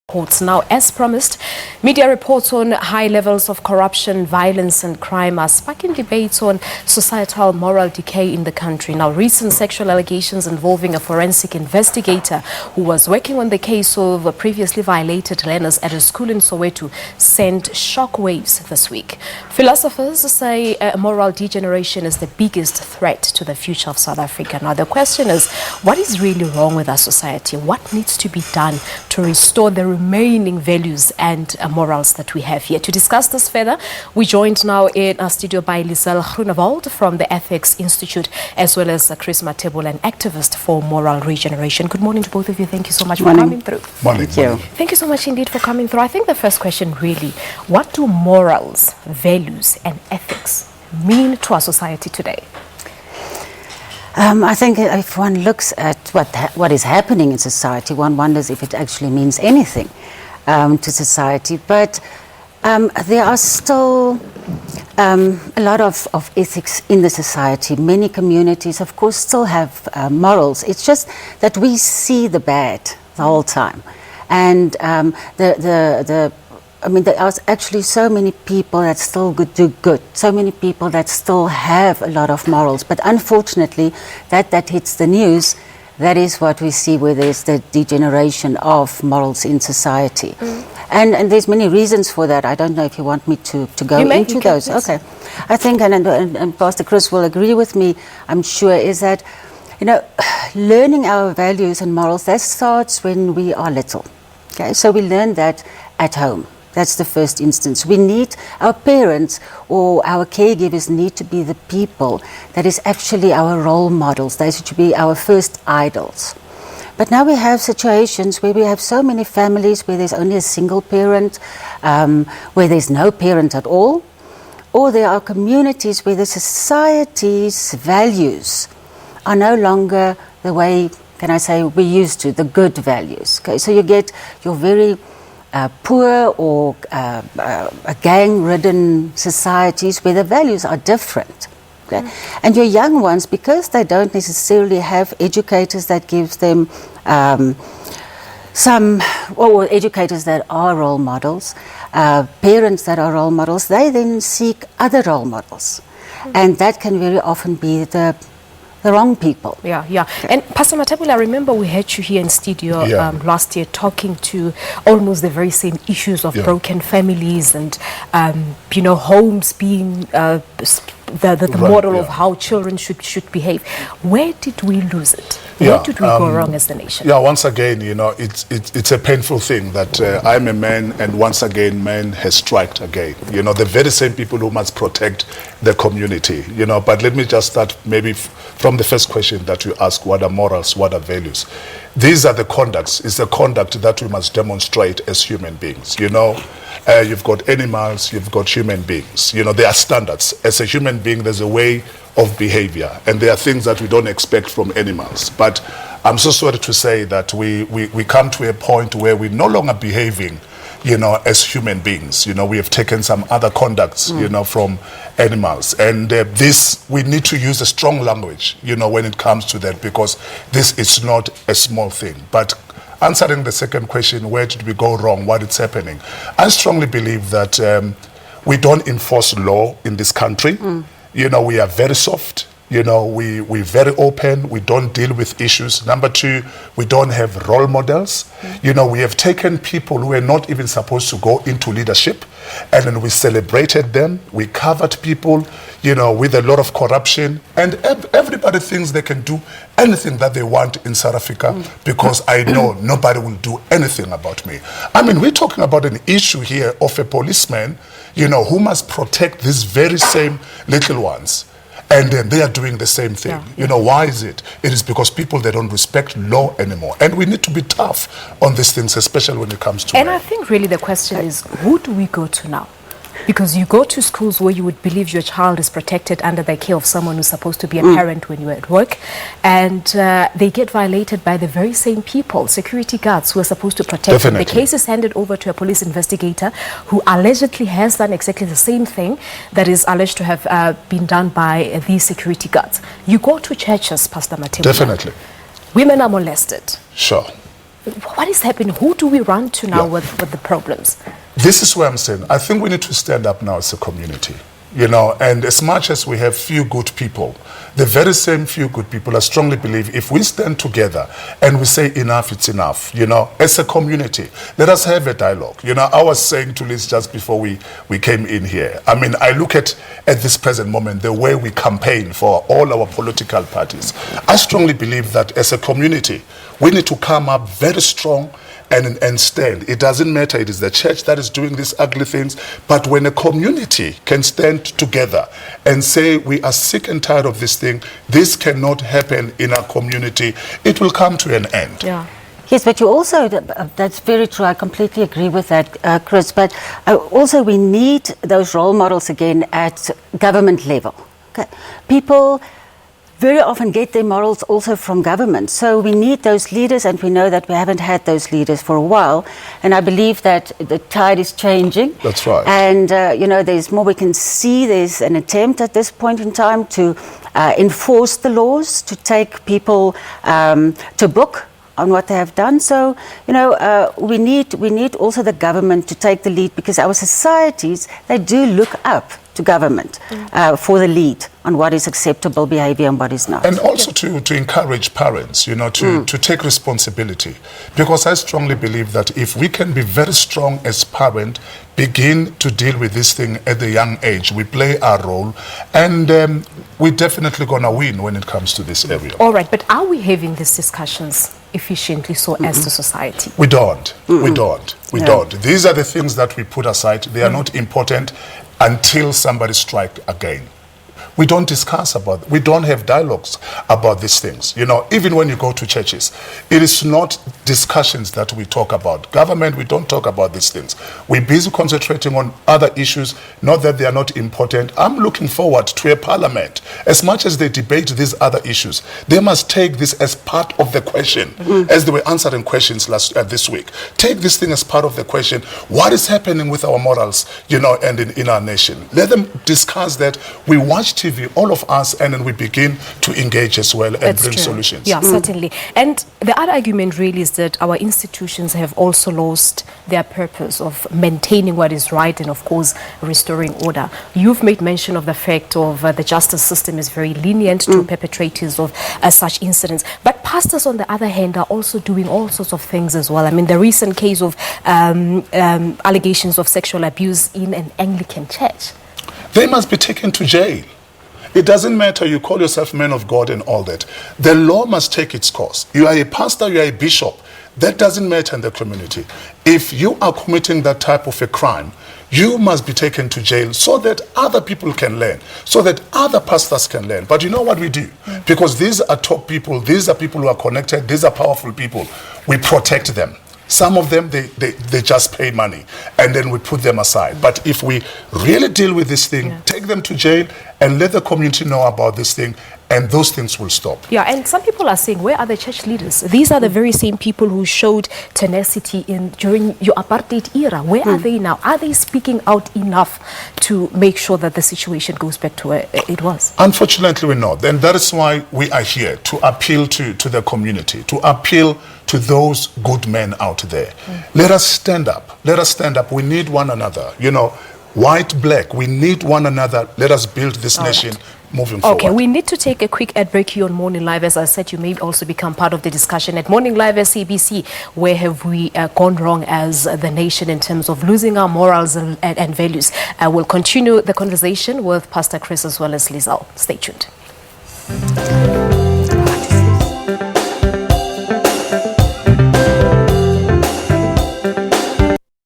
Reports. Now, as promised, media reports on high levels of corruption, violence and crime are sparking debates on societal moral decay in the country. Now, recent sexual allegations involving a forensic investigator who was working on the case of previously violated learners at a school in Soweto sent shockwaves this week. Philosophers say moral degeneration is the biggest threat to the future of South Africa. Now, the question is, what is really wrong with our society? What needs to be done to restore the remaining values and morals that we have here? To discuss this further, we joined now in our studio by Liezl Groenewald from the Ethics Institute, as well as Chris Mathebula, an activist for moral regeneration. Good morning to both of you. Thank you so much for coming through. Morning. Thank you. Thank you so much indeed for coming through. I think the first question really, what do morals, values and ethics mean to our society today? I think if one looks at what is happening in society, one wonders if it actually means anything to society. But there are still a lot of ethics in the society. Many communities, of course, still have morals. It's just that we see the bad the whole time. And there are actually so many people that still do good, so many people that still have a lot of morals. But unfortunately, that hits the news. That is what we see, where there's the degeneration of morals in society. And there's many reasons for that. I don't know if you want me to go into those. Yes. Okay. I think, and Pastor Chris will agree with me, I'm sure, is that, learning our values and morals, that starts when we are little. Okay, so we learn that at home. That's the first instance. We need, our parents or our caregivers need to be the people that is actually our role models. They should be our first idols. But now we have situations where we have so many families where there's only a single parent, where there's no parent at all, or there are communities where the society's values are no longer the way, can I say, we used to, the good values. Okay, so you get your very poor or gang-ridden societies where the values are different. Okay? And your young ones, because they don't necessarily have educators that gives them educators that are role models, parents that are role models, they then seek other role models. And that can very often be the wrong people. Yeah. And Pastor Mathebula, I remember we had you here in studio last year talking to almost the very same issues of broken families and, homes being the model of how children should behave. Where did we lose it? Where did we go wrong as the nation? Yeah, once again, it's a painful thing that I'm a man and once again, man has struck again. The very same people who must protect the community, but let me just start maybe from the first question that you ask, what are morals, what are values? These are the conducts, it's the conduct that we must demonstrate as human beings. You've got animals, you've got human beings. There are standards. As a human being, there's a way of behavior, and there are things that we don't expect from animals. But I'm so sorry to say that we come to a point where we're no longer behaving as human beings. We have taken some other conducts, from animals. And we need to use a strong language, when it comes to that, because this is not a small thing. But answering the second question, where did we go wrong, what is happening? I strongly believe that we don't enforce law in this country. We are very soft. We're very open. We don't deal with issues. Number two, we don't have role models. We have taken people who are not even supposed to go into leadership, and then we celebrated them. We covered people, with a lot of corruption, and everybody thinks they can do anything that they want in South Africa because I know nobody will do anything about me. We're talking about an issue here of a policeman, who must protect these very same little ones. And then they are doing the same thing. Why is it? It is because people, they don't respect law anymore. And we need to be tough on these things, especially when it comes to And I think really the question is, who do we go to now? Because you go to schools where you would believe your child is protected under the care of someone who's supposed to be a parent when you're at work, and they get violated by the very same people, security guards who are supposed to protect them. The case is handed over to a police investigator who allegedly has done exactly the same thing that is alleged to have been done by these security guards. You go to churches, Pastor Mathebula. Definitely. Women are molested. Sure. What is happening? Who do we run to now Yeah. with the problems? This is where I'm saying, I think we need to stand up now as a community, and as much as we have few good people, the very same few good people, I strongly believe if we stand together and we say enough, it's enough, as a community, let us have a dialogue. I was saying to Liz just before we came in here, I mean, I look at this present moment, the way we campaign for all our political parties. I strongly believe that as a community, we need to come up very strong and stand. It doesn't matter, it is the church that is doing these ugly things, but when a community can stand together and say we are sick and tired of this thing, this cannot happen in our community, it will come to an end. Yeah. Yes, but you also, that's very true, I completely agree with that, Chris, but also we need those role models again at government level. Okay. People very often get their morals also from government. So we need those leaders, and we know that we haven't had those leaders for a while. And I believe that the tide is changing. That's right. And, there's more we can see. There's an attempt at this point in time to enforce the laws, to take people to book on what they have done. So, we need also the government to take the lead, because our societies, they do look up to government for the lead on what is acceptable behavior and what is not. And also to encourage parents, to take responsibility. Because I strongly believe that if we can be very strong as parents, begin to deal with this thing at a young age, we play our role, and we're definitely going to win when it comes to this area. All right, but are we having these discussions efficiently so as a society? We don't. We don't. These are the things that we put aside. They are not important until somebody strikes again. We don't discuss about, we don't have dialogues about these things. Even when you go to churches, it is not discussions that we talk about. Government, we don't talk about these things. We're busy concentrating on other issues, not that they are not important. I'm looking forward to a parliament. As much as they debate these other issues, they must take this as part of the question, as they were answering questions this week. Take this thing as part of the question. What is happening with our morals, and in our nation? Let them discuss that. We watch TV, all of us, and then we begin to engage as well and bring solutions. Yeah, certainly. And the other argument really is that our institutions have also lost their purpose of maintaining what is right and, of course, restoring order. You've made mention of the fact of the justice system is very lenient to perpetrators of such incidents. But pastors, on the other hand, are also doing all sorts of things as well. I mean, the recent case of allegations of sexual abuse in an Anglican church. They must be taken to jail. It doesn't matter, you call yourself man of God and all that. The law must take its course. You are a pastor, you are a bishop. That doesn't matter in the community. If you are committing that type of a crime, you must be taken to jail so that other people can learn, so that other pastors can learn. But you know what we do? Because these are top people, these are people who are connected, these are powerful people. We protect them. Some of them, they just pay money, and then we put them aside. But if we really deal with this thing, take them to jail and let the community know about this thing, and those things will stop. Yeah, and some people are saying, where are the church leaders? These are the very same people who showed tenacity during your apartheid era. Where are they now? Are they speaking out enough to make sure that the situation goes back to where it was? Unfortunately, we're not. And that is why we are here, to appeal to the community, to appeal to those good men out there. Let us stand up. Let us stand up. We need one another. White, black, we need one another. Let us build this nation moving forward. Okay, we need to take a quick ad break here on Morning Live. As I said, you may also become part of the discussion at Morning Live SABC. Where have we gone wrong as the nation in terms of losing our morals and values? We'll continue the conversation with Pastor Chris as well as Liezl. Stay tuned.